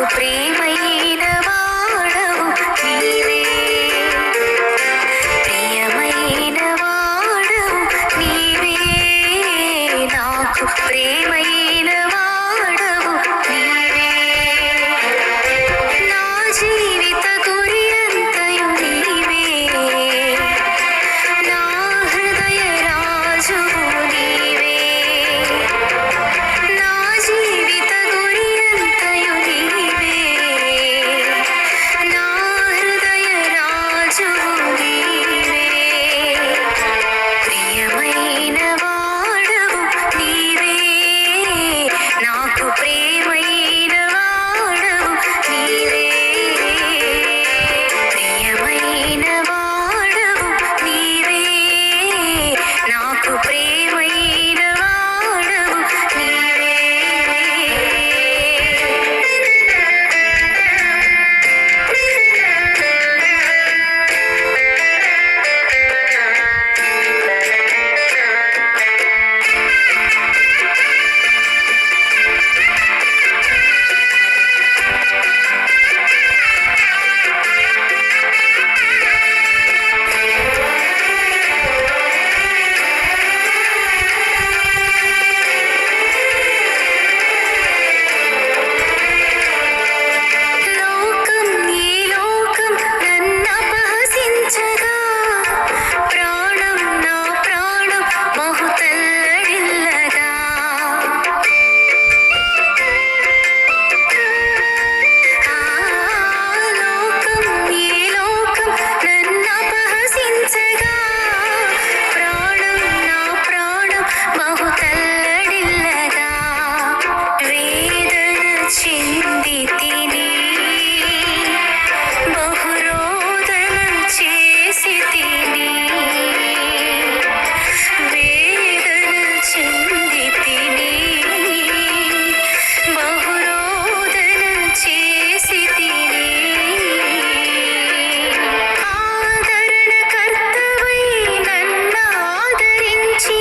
ప్రియమైన వాడవు నీవే, ప్రియమైన వాడవు నీవే, నాకు ప్రియమైన వాడవు నీవే, నా జీవిత గురి అంతయు నీవే, నా హృదయ రాజువు నీవే, నా జీవిత గురి అంతయు నీవే, నా హృదయ రాజువు నీవే, ప్రియమైన వాడవు నీవే, నాకు ప్రియమైన వాడవు నీవే, ప్రియమైన వాడవు నీవే, నాకు ప్రియమైన వాడవు నీవే. లోకం ఈ లోకం నన్నపహసించగా, ప్రాణం నా ప్రాణం బహుతల్లడిల్లగా, లోకం ఈ లోకం నన్నపహసించగా, ప్రాణం నా ప్రాణం బహుతల్లడిల్లగా, వేదన చెందితిని, బహురోదనం చేసితిని, వేదన చెందితిని, బహురోదనం చేసితిని, ఆదరణకర్తవై నన్నాదరించి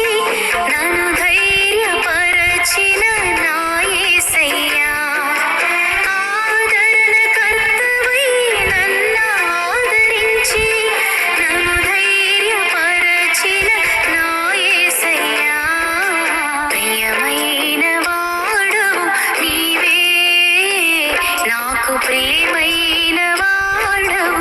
నన్ను ధైర్యపరచిన నా యేసయ్యా, ఆదరణకర్తవై నన్నాదరించి నన్ను ధైర్యపరచిన నా యేసయ్యా, ప్రియమైన వాడవు నీవే, నాకు ప్రియమైన వాడవు